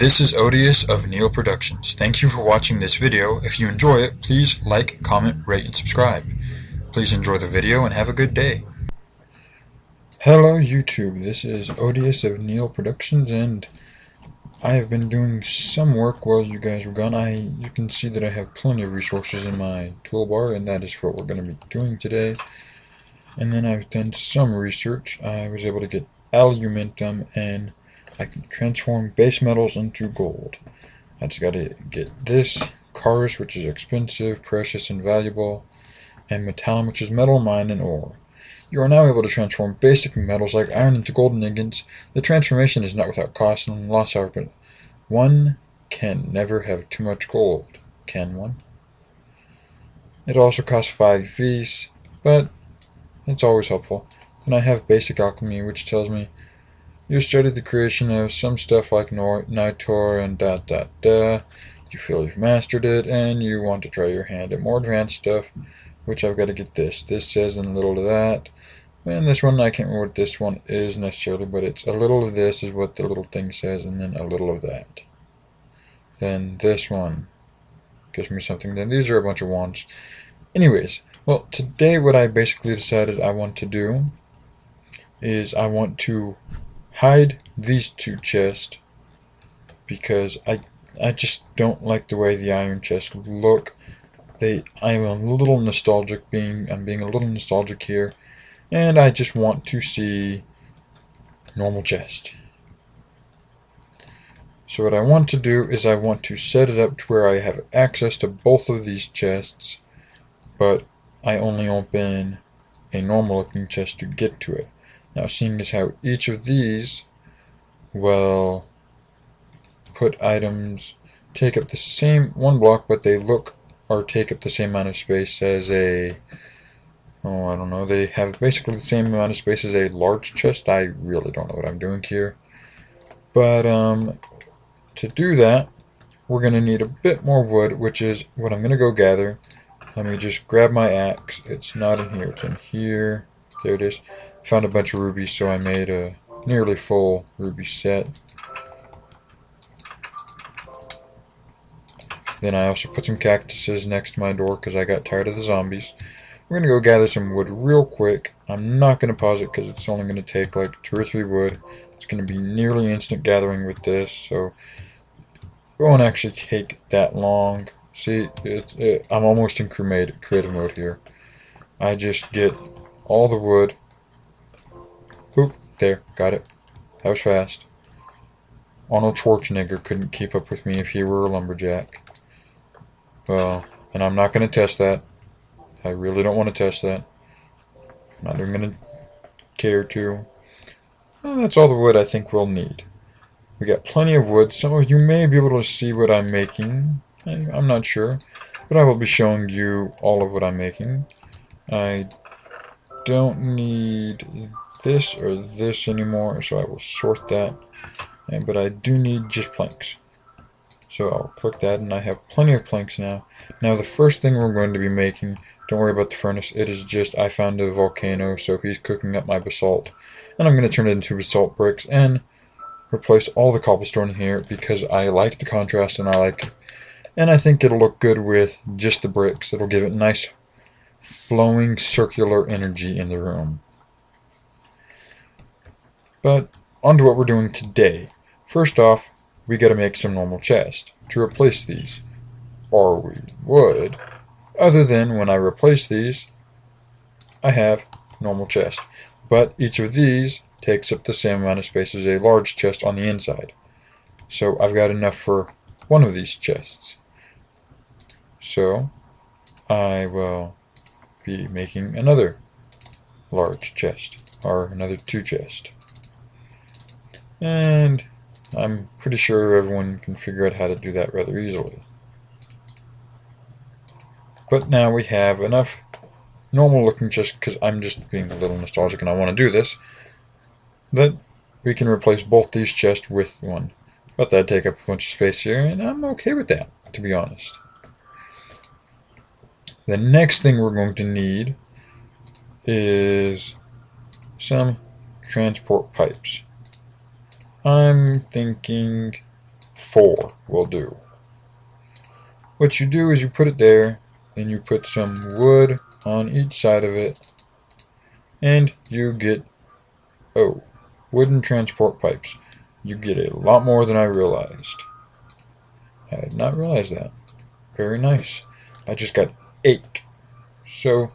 This is Odious of Neil Productions. Thank you for watching this video. If you enjoy it, please like, comment, rate, and subscribe. Please enjoy the video and have a good day. Hello YouTube, this is Odious of Neil Productions, and I have been doing some work while you guys were gone. You can see that I have plenty of resources in my toolbar, and that is what we're going to be doing today. And then I've done some research. I was able to get aluminum, and I can transform base metals into gold. I just gotta get this, cars, which is expensive, precious, and valuable, and metallum, which is metal, mine, and ore. You are now able to transform basic metals like iron into golden ingots. The transformation is not without cost and loss, however, but one can never have too much gold, can one? It also costs 5 Vs, but it's always helpful. Then I have basic alchemy, which tells me you studied the creation of some stuff like nitor and ... You feel you've mastered it, and you want to try your hand at more advanced stuff, which I've got to get this. This says a little of that. And this one, I can't remember what this one is necessarily, but it's a little of this is what the little thing says, and then a little of that. Then this one gives me something. Then these are a bunch of wands. Anyways, well, today what I basically decided I want to do is I want to hide these two chests because I just don't like the way the iron chests look. I'm a little nostalgic. I'm being a little nostalgic here, and I just want to see normal chest. So what I want to do is I want to set it up to where I have access to both of these chests, but I only open a normal looking chest to get to it. Now, seeing as how each of these will put items, take up the same one block, but they look or take up the same amount of space as a, I don't know, they have basically the same amount of space as a large chest. I really don't know what I'm doing here. But to do that, we're going to need a bit more wood, which is what I'm going to go gather. Let me just grab my axe. It's not in here, it's in here. There it is. Found a bunch of rubies, so I made a nearly full ruby set. Then I also put some cactuses next to my door because I got tired of the zombies. We're going to go gather some wood real quick. I'm not going to pause it because it's only going to take like 2 or 3 wood. It's going to be nearly instant gathering with this, so it won't actually take that long. See, I'm almost in creative mode here. I just get all the wood. Oop, there, got it. That was fast. Arnold Schwarzenegger couldn't keep up with me if he were a lumberjack. Well, and I'm not going to test that. I really don't want to test that. I'm not even going to care to. Well, that's all the wood I think we'll need. We got plenty of wood. Some of you may be able to see what I'm making. I'm not sure. But I will be showing you all of what I'm making. I don't need this or this anymore, so I will sort that. But I do need just planks. So I'll click that, and I have plenty of planks now. Now the first thing we're going to be making, don't worry about the furnace, it is just, I found a volcano, so he's cooking up my basalt. And I'm going to turn it into basalt bricks and replace all the cobblestone here because I like the contrast and I think it'll look good with just the bricks. It'll give it nice flowing circular energy in the room. But on to what we're doing today. First off, we got to make some normal chest to replace these, or we would, other than when I replace these I have normal chest, but each of these takes up the same amount of space as a large chest on the inside, so I've got enough for one of these chests. So I will be making another large chest, or another 2 chests, and I'm pretty sure everyone can figure out how to do that rather easily. But now we have enough normal looking chests, because I'm just being a little nostalgic and I want to do this, that we can replace both these chests with one. But that'd take up a bunch of space here, and I'm okay with that, to be honest. The next thing we're going to need is some transport pipes. I'm thinking 4 will do. What you do is you put it there, and you put some wood on each side of it, and you get, oh, wooden transport pipes. You get a lot more than I realized. I had not realized that. Very nice. I just got 8. So,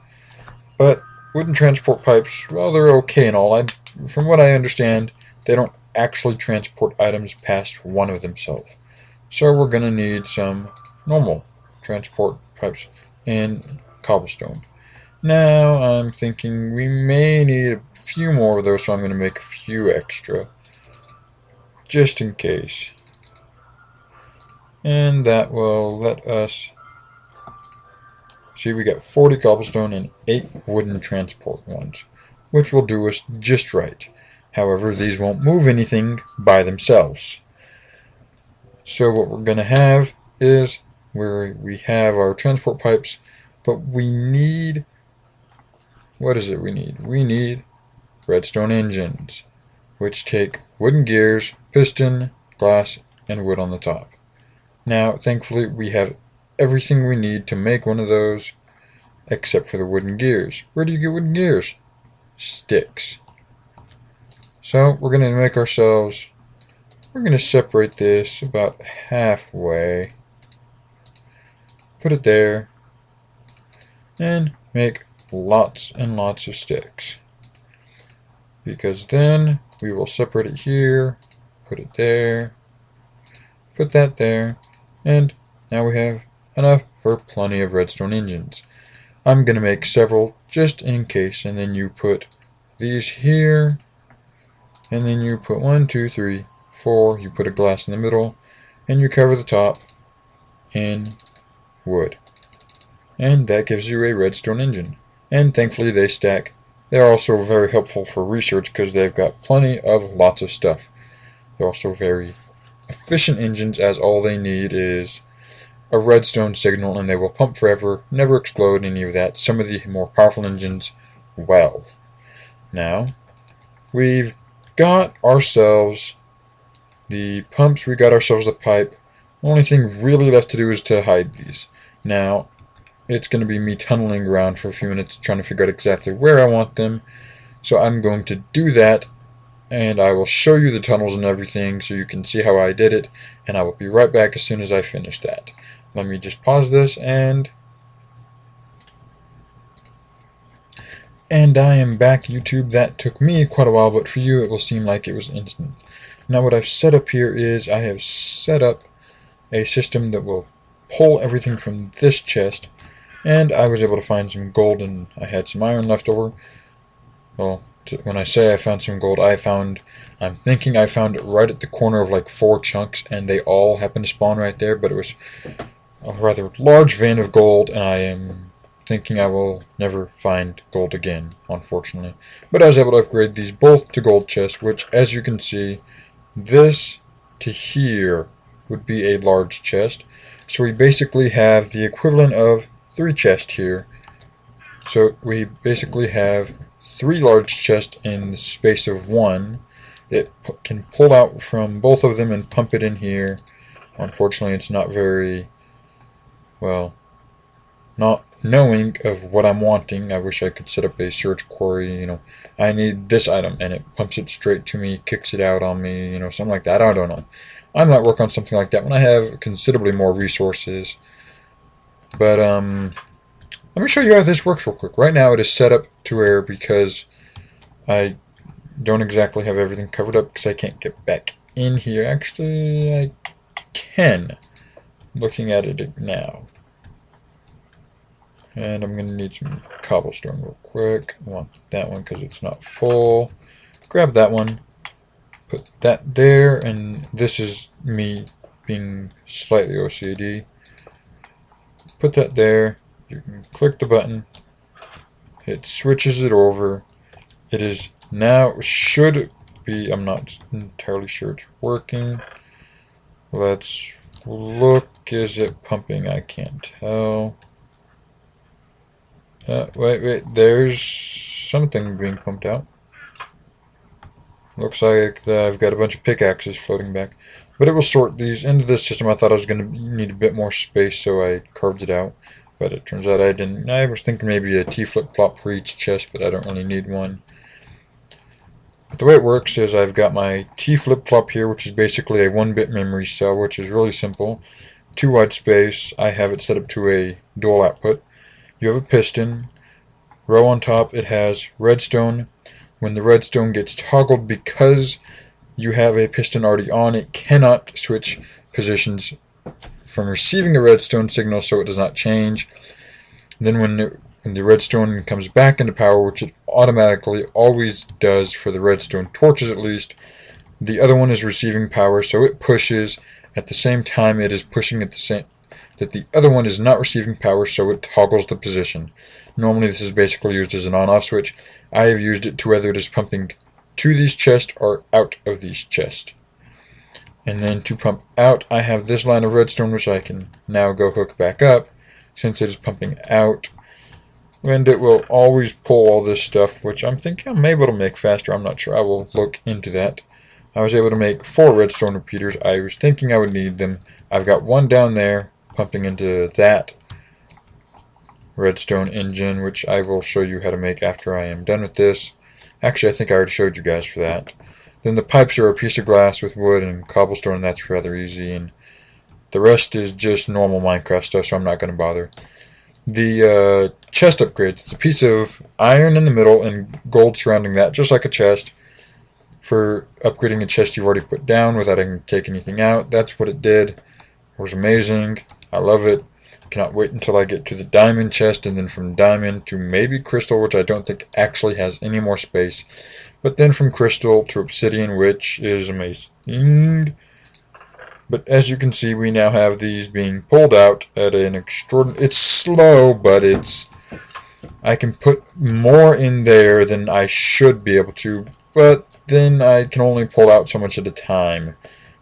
but wooden transport pipes, well, they're okay and all. From what I understand, they don't actually transport items past one of themselves. So we're going to need some normal transport pipes and cobblestone. Now I'm thinking we may need a few more of those, so I'm going to make a few extra, just in case. And that will let us see, we got 40 cobblestone and 8 wooden transport ones, which will do us just right. However, these won't move anything by themselves. So what we're going to have is where we have our transport pipes, but we need, what is it we need? We need redstone engines, which take wooden gears, piston, glass, and wood on the top. Now, thankfully, we have everything we need to make one of those, except for the wooden gears. Where do you get wooden gears? Sticks. So, we're going to make ourselves, we're going to separate this about halfway, put it there, and make lots and lots of sticks. Because then we will separate it here, put it there, put that there, and now we have enough for plenty of redstone engines. I'm going to make several just in case, and then you put these here, and then you put 1, 2, 3, 4, you put a glass in the middle, and you cover the top in wood. And that gives you a redstone engine. And thankfully they stack. They're also very helpful for research because they've got plenty of lots of stuff. They're also very efficient engines, as all they need is a redstone signal and they will pump forever, never explode, any of that. Some of the more powerful engines, well. Now, we've got ourselves the pumps, we got ourselves a pipe. The only thing really left to do is to hide these. Now, it's going to be me tunneling around for a few minutes trying to figure out exactly where I want them. So I'm going to do that, and I will show you the tunnels and everything so you can see how I did it, and I will be right back as soon as I finish that. Let me just pause this, and I am back, YouTube. That took me quite a while, but for you it will seem like it was instant. Now what I've set up here is I have set up a system that will pull everything from this chest, and I was able to find some gold, and I had some iron left over. Well, when I say I found some gold, I'm thinking I found it right at the corner of like 4 chunks, and they all happened to spawn right there, but it was a rather large vein of gold, and I am thinking I will never find gold again, unfortunately. But I was able to upgrade these both to gold chests, which, as you can see, this to here would be a large chest. So we basically have the equivalent of 3 chests here. So we basically have 3 large chests in the space of 1. It can pull out from both of them and pump it in here. Unfortunately, it's not very, well, not knowing of what I'm wanting. I wish I could set up a search query, I need this item, and it pumps it straight to me, kicks it out on me, something like that. I don't know. I might work on something like that when I have considerably more resources. But let me show you how this works real quick. Right now it is set up to where, because I don't exactly have everything covered up because I can't get back in here. Actually, I can, looking at it now. And I'm going to need some cobblestone real quick. I want that one because it's not full. Grab that one. Put that there, and this is me being slightly OCD. Put that there. You can click the button. It switches it over. It is now, should be, I'm not entirely sure it's working. Let's look. Is it pumping? I can't tell. Wait, there's something being pumped out. Looks like I've got a bunch of pickaxes floating back. But it will sort these into this system. I thought I was going to need a bit more space, so I carved it out. But it turns out I didn't. I was thinking maybe a T flip-flop for each chest, but I don't really need one. But the way it works is I've got my T flip-flop here, which is basically a 1-bit memory cell, which is really simple. 2 wide space. I have it set up to a dual output. You have a piston. Row on top, it has redstone. When the redstone gets toggled, because you have a piston already on, it cannot switch positions from receiving the redstone signal, so it does not change. Then when the redstone comes back into power, which it automatically always does for the redstone torches at least, the other one is receiving power, so it pushes at the same time it is pushing at the same that the other one is not receiving power, so it toggles the position. Normally this is basically used as an on-off switch. I have used it to whether it is pumping to these chests or out of these chests. And then to pump out, I have this line of redstone, which I can now go hook back up since it is pumping out. And it will always pull all this stuff, which I'm thinking I'm able to make faster. I'm not sure. I will look into that. I was able to make 4 redstone repeaters. I was thinking I would need them. I've got one down there pumping into that redstone engine, which I will show you how to make after I am done with this. Actually, I think I already showed you guys for that. Then the pipes are a piece of glass with wood and cobblestone, and that's rather easy. And the rest is just normal Minecraft stuff, so I'm not going to bother. The chest upgrades. It's a piece of iron in the middle and gold surrounding that, just like a chest. For upgrading a chest you've already put down without having to take anything out. That's what it did. It was amazing. I love it. Cannot wait until I get to the diamond chest, and then from diamond to maybe crystal, which I don't think actually has any more space. But then from crystal to obsidian, which is amazing. But as you can see, we now have these being pulled out at an extraordinary... It's slow, but I can put more in there than I should be able to, but then I can only pull out so much at a time.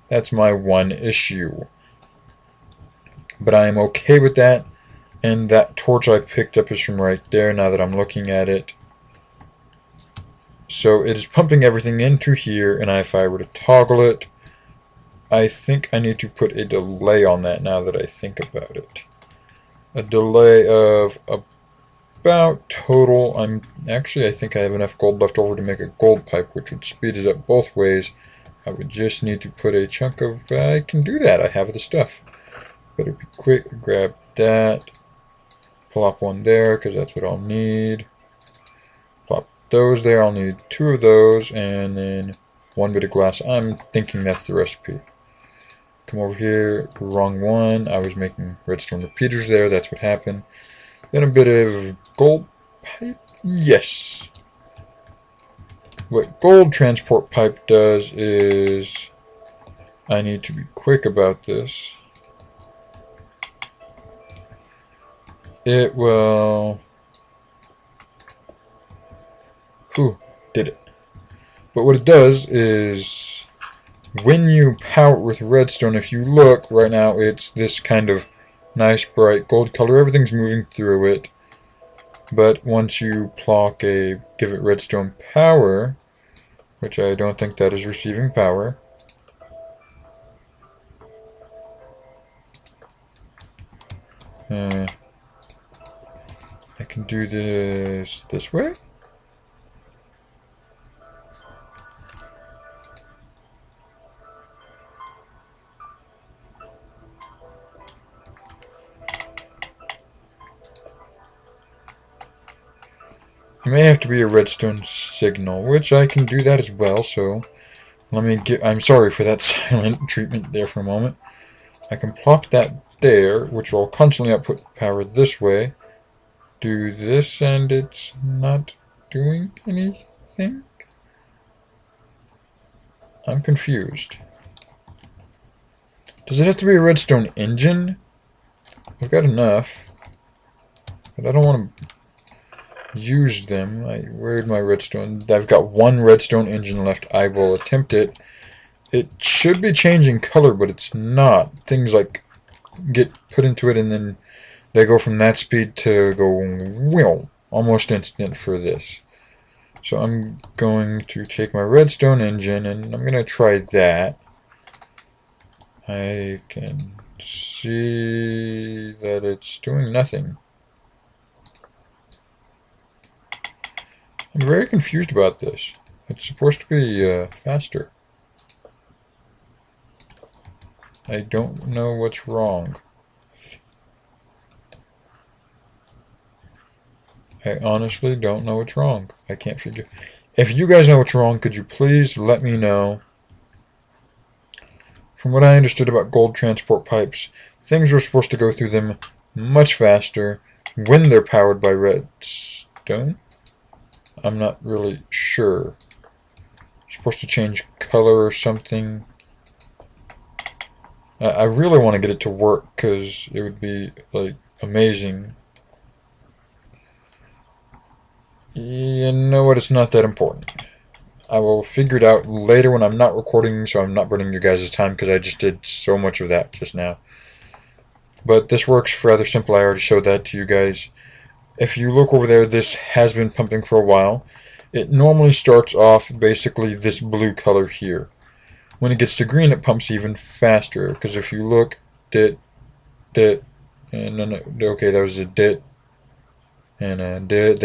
That's my one issue. But I am okay with that, and that torch I picked up is from right there now that I'm looking at it. So it is pumping everything into here, and if I were to toggle it, I think I need to put a delay on that now that I think about it. A delay of about total, I think I have enough gold left over to make a gold pipe, which would speed it up both ways. I would just need to put a chunk of, I can do that, I have the stuff. Better be quick, grab that, plop one there, because that's what I'll need. Plop those there, I'll need 2 of those, and then 1 bit of glass. I'm thinking that's the recipe. Come over here, wrong one, I was making redstone repeaters there, that's what happened. Then a bit of gold pipe, yes. What gold transport pipe does is, I need to be quick about this. It will... did it. But what it does is, when you power it with redstone, if you look right now, it's this kind of nice bright gold color. Everything's moving through it. But once you give it redstone power, which I don't think that is receiving power. I can do this way. It may have to be a redstone signal, which I can do that as well, so I'm sorry for that silent treatment there for a moment. I can plop that there, which will constantly output power this way. Do this, and it's not doing anything? I'm confused. Does it have to be a redstone engine? I've got enough, but I don't want to use them. Where'd my redstone? I've got 1 redstone engine left. I will attempt it. It should be changing color, but it's not. Things like get put into it and then they go from that speed to go almost instant for this. So I'm going to take my redstone engine and I'm going to try that. I can see that it's doing nothing. I'm very confused about this. It's supposed to be faster. I don't know what's wrong. I honestly don't know what's wrong. I can't figure. If you guys know what's wrong, could you please let me know? From what I understood about gold transport pipes, things are supposed to go through them much faster when they're powered by redstone. I'm not really sure. Supposed to change color or something. I really want to get it to work because it would be like amazing. You know what? It's not that important. I will figure it out later when I'm not recording, so I'm not burning your guys' time because I just did so much of that just now. But this works rather simple. I already showed that to you guys. If you look over there, this has been pumping for a while. It normally starts off basically this blue color here. When it gets to green, it pumps even faster. Because if you look, and okay, that was a dit. And there,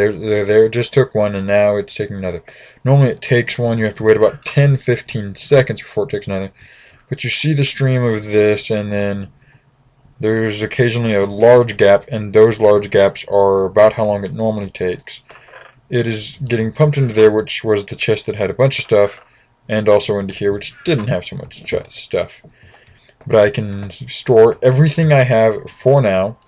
it just took one, and now it's taking another. Normally it takes one, you have to wait about 10-15 seconds before it takes another. But you see the stream of this, and then there's occasionally a large gap, and those large gaps are about how long it normally takes. It is getting pumped into there, which was the chest that had a bunch of stuff, and also into here, which didn't have so much stuff. But I can store everything I have for now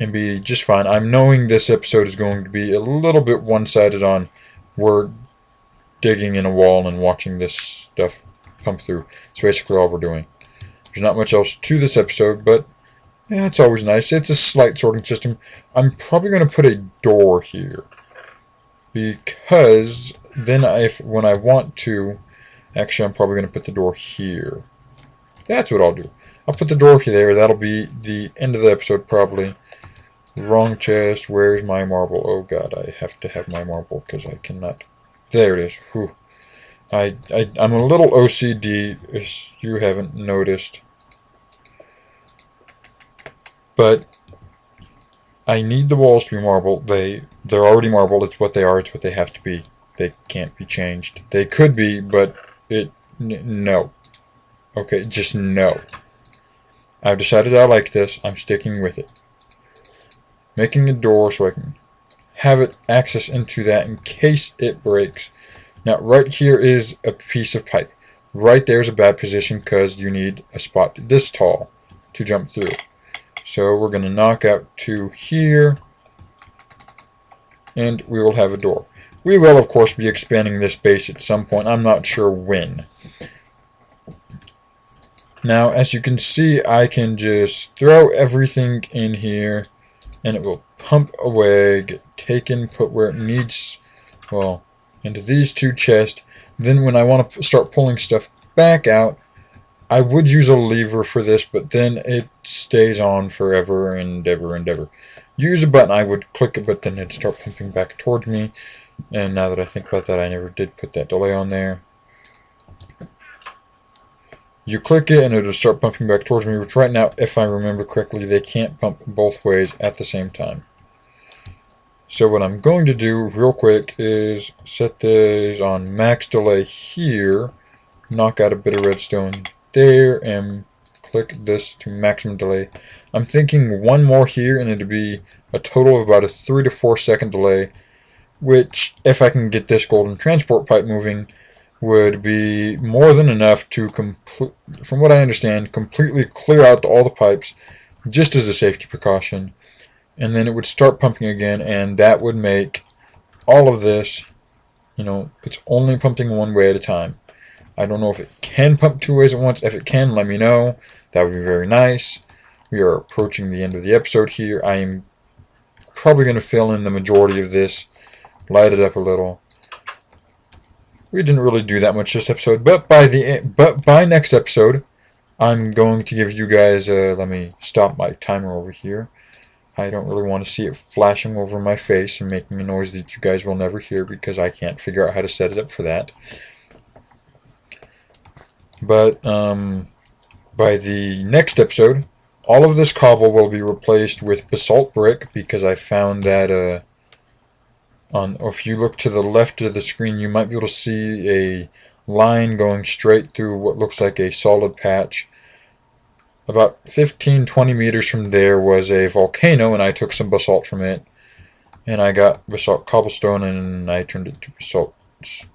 and be just fine. I'm knowing this episode is going to be a little bit one-sided on we're digging in a wall and watching this stuff pump through. It's basically all we're doing. There's not much else to this episode, but yeah, it's always nice. It's a slight sorting system. I'm probably going to put a door here because then when I want to, actually I'm probably going to put the door here. That's what I'll do. I'll put the door there. That'll be the end of the episode probably. Wrong chest. Where's my marble? Oh god, I have to have my marble because I cannot. There it is. Whew. I'm a little OCD, if you haven't noticed. But I need the walls to be marble. They're already marble. It's what they are. It's what they have to be. They can't be changed. They could be, but no. Okay, just no. I've decided I like this. I'm sticking with it. Making a door so I can have it access into that in case it breaks. Now, right here is a piece of pipe. Right there is a bad position because you need a spot this tall to jump through. So we're going to knock out to here, and we will have a door. We will, of course, be expanding this base at some point. I'm not sure when. Now, as you can see, I can just throw everything in here, and it will pump away, get taken, put where it needs, well, into these two chests. Then when I want to start pulling stuff back out, I would use a lever for this, but then it stays on forever and ever and ever. Use a button, I would click it, but then it'd start pumping back towards me. And now that I think about that, I never did put that delay on there. You click it and it'll start pumping back towards me, which right now, if I remember correctly, they can't pump both ways at the same time. So what I'm going to do real quick is set this on max delay here, knock out a bit of redstone there, and click this to maximum delay. I'm thinking one more here and it'll be a total of about a 3 to 4 second delay, which, if I can get this golden transport pipe moving, would be more than enough to, from what I understand, completely clear out all the pipes, just as a safety precaution. And then it would start pumping again, and that would make all of this, it's only pumping one way at a time. I don't know if it can pump 2 ways at once. If it can, let me know. That would be very nice. We are approaching the end of the episode here. I am probably going to fill in the majority of this, light it up a little. We didn't really do that much this episode, but by next episode, I'm going to give you guys. Let me stop my timer over here. I don't really want to see it flashing over my face and making a noise that you guys will never hear because I can't figure out how to set it up for that. But by the next episode, all of this cobble will be replaced with basalt brick, because I found that if you look to the left of the screen, you might be able to see a line going straight through what looks like a solid patch. About 15-20 meters from there was a volcano, and I took some basalt from it, and I got basalt cobblestone, and I turned it to basalt,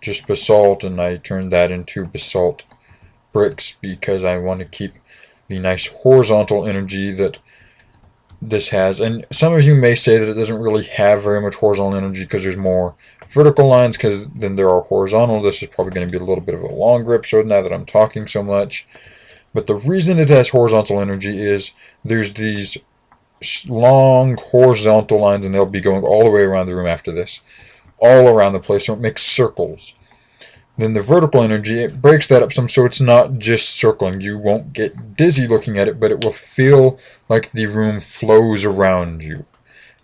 just basalt, and I turned that into basalt bricks, because I want to keep the nice horizontal energy that this has. And some of you may say that it doesn't really have very much horizontal energy because there's more vertical lines than there are horizontal. This is probably going to be a little bit of a longer episode now that I'm talking so much. But the reason it has horizontal energy is there's these long horizontal lines, and they'll be going all the way around the room after this, all around the place, so it makes circles. Then the vertical energy, it breaks that up some, so it's not just circling. You won't get dizzy looking at it, but it will feel like the room flows around you.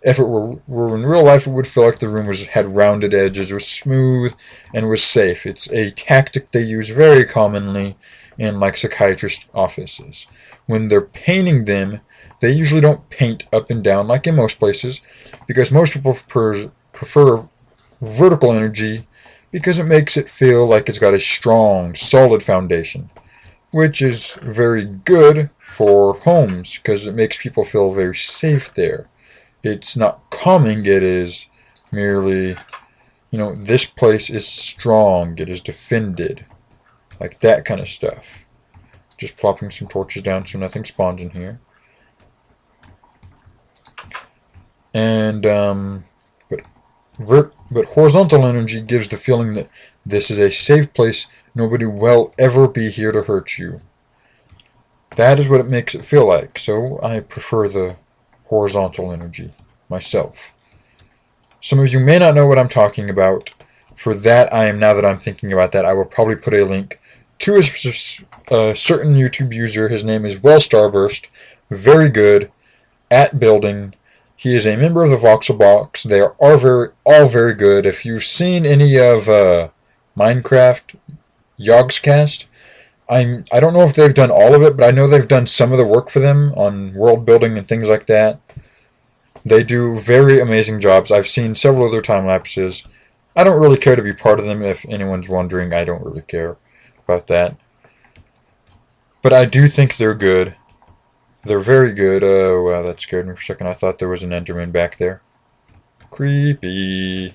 If it were in real life, it would feel like the room had rounded edges, was smooth, and was safe. It's a tactic they use very commonly in like psychiatrist offices. When they're painting them, they usually don't paint up and down like in most places, because most people prefer vertical energy, because it makes it feel like it's got a strong, solid foundation, which is very good for homes, because it makes people feel very safe there. It's not calming, it is merely, this place is strong, it is defended, like that kind of stuff. Just plopping some torches down so nothing spawns in here. And, but horizontal energy gives the feeling that this is a safe place, nobody will ever be here to hurt you. That is what it makes it feel like, so I prefer the horizontal energy myself. Some of you may not know what I'm talking about. For that, now that I'm thinking about that, I will probably put a link to a certain YouTube user. His name is Starburst. Very good at building. He is a member of the Voxel Box. They are all very good. If you've seen any of Minecraft, YogCraft, I don't know if they've done all of it, but I know they've done some of the work for them on world building and things like that. They do very amazing jobs. I've seen several of their time lapses. I don't really care to be part of them. If anyone's wondering, I don't really care about that. But I do think they're good. They're very good. Oh, wow, that scared me for a second. I thought there was an Enderman back there. Creepy.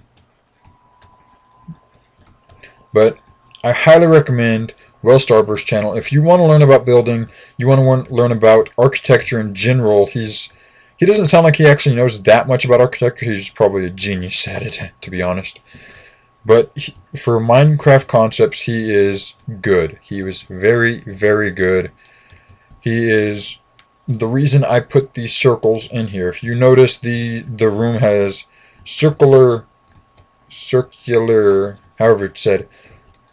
But I highly recommend Starburst's channel. If you want to learn about building, you want to learn about architecture in general, he doesn't sound like he actually knows that much about architecture. He's probably a genius at it, to be honest. But for Minecraft concepts, he is good. He was very, very good. He is the reason I put these circles in here. If you notice, the room has circular, however it's said,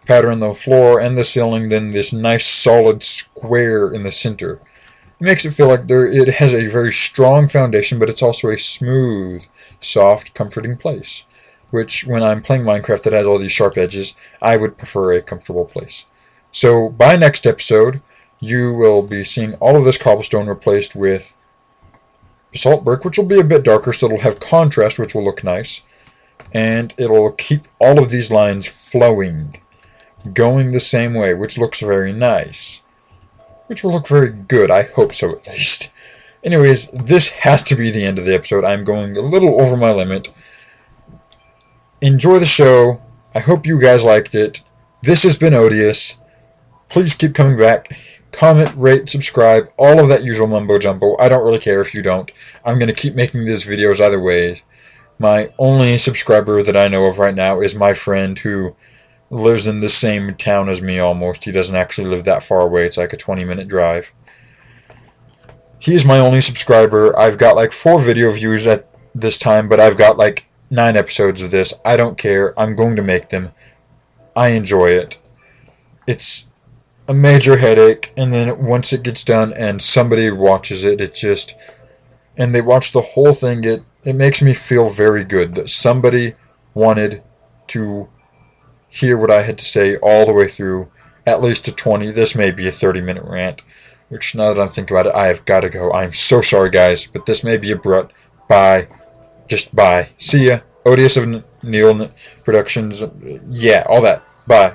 pattern on the floor and the ceiling, then this nice solid square in the center. It makes it feel like it has a very strong foundation, but it's also a smooth, soft, comforting place. Which, when I'm playing Minecraft that has all these sharp edges, I would prefer a comfortable place. So, by next episode, you will be seeing all of this cobblestone replaced with basalt brick, which will be a bit darker, so it'll have contrast, which will look nice. And it'll keep all of these lines flowing, going the same way, which looks very nice. Which will look very good. I hope so, at least. Anyways, this has to be the end of the episode. I'm going a little over my limit. Enjoy the show. I hope you guys liked it. This has been Odious. Please keep coming back. Comment, rate, subscribe, all of that usual mumbo jumbo. I don't really care if you don't. I'm going to keep making these videos either way. My only subscriber that I know of right now is my friend who lives in the same town as me almost. He doesn't actually live that far away. It's like a 20-minute drive. He is my only subscriber. I've got like 4 video views at this time, but I've got like 9 episodes of this. I don't care. I'm going to make them. I enjoy it. It's a major headache, and then once it gets done and somebody watches it, and they watch the whole thing, it makes me feel very good that somebody wanted to hear what I had to say all the way through, at least to 20. This may be a 30-minute rant. which now that I'm thinking about it, I have got to go. I'm so sorry, guys, but this may be abrupt. Bye. Just bye. See ya. ODS of Neil Productions. Yeah, all that. Bye.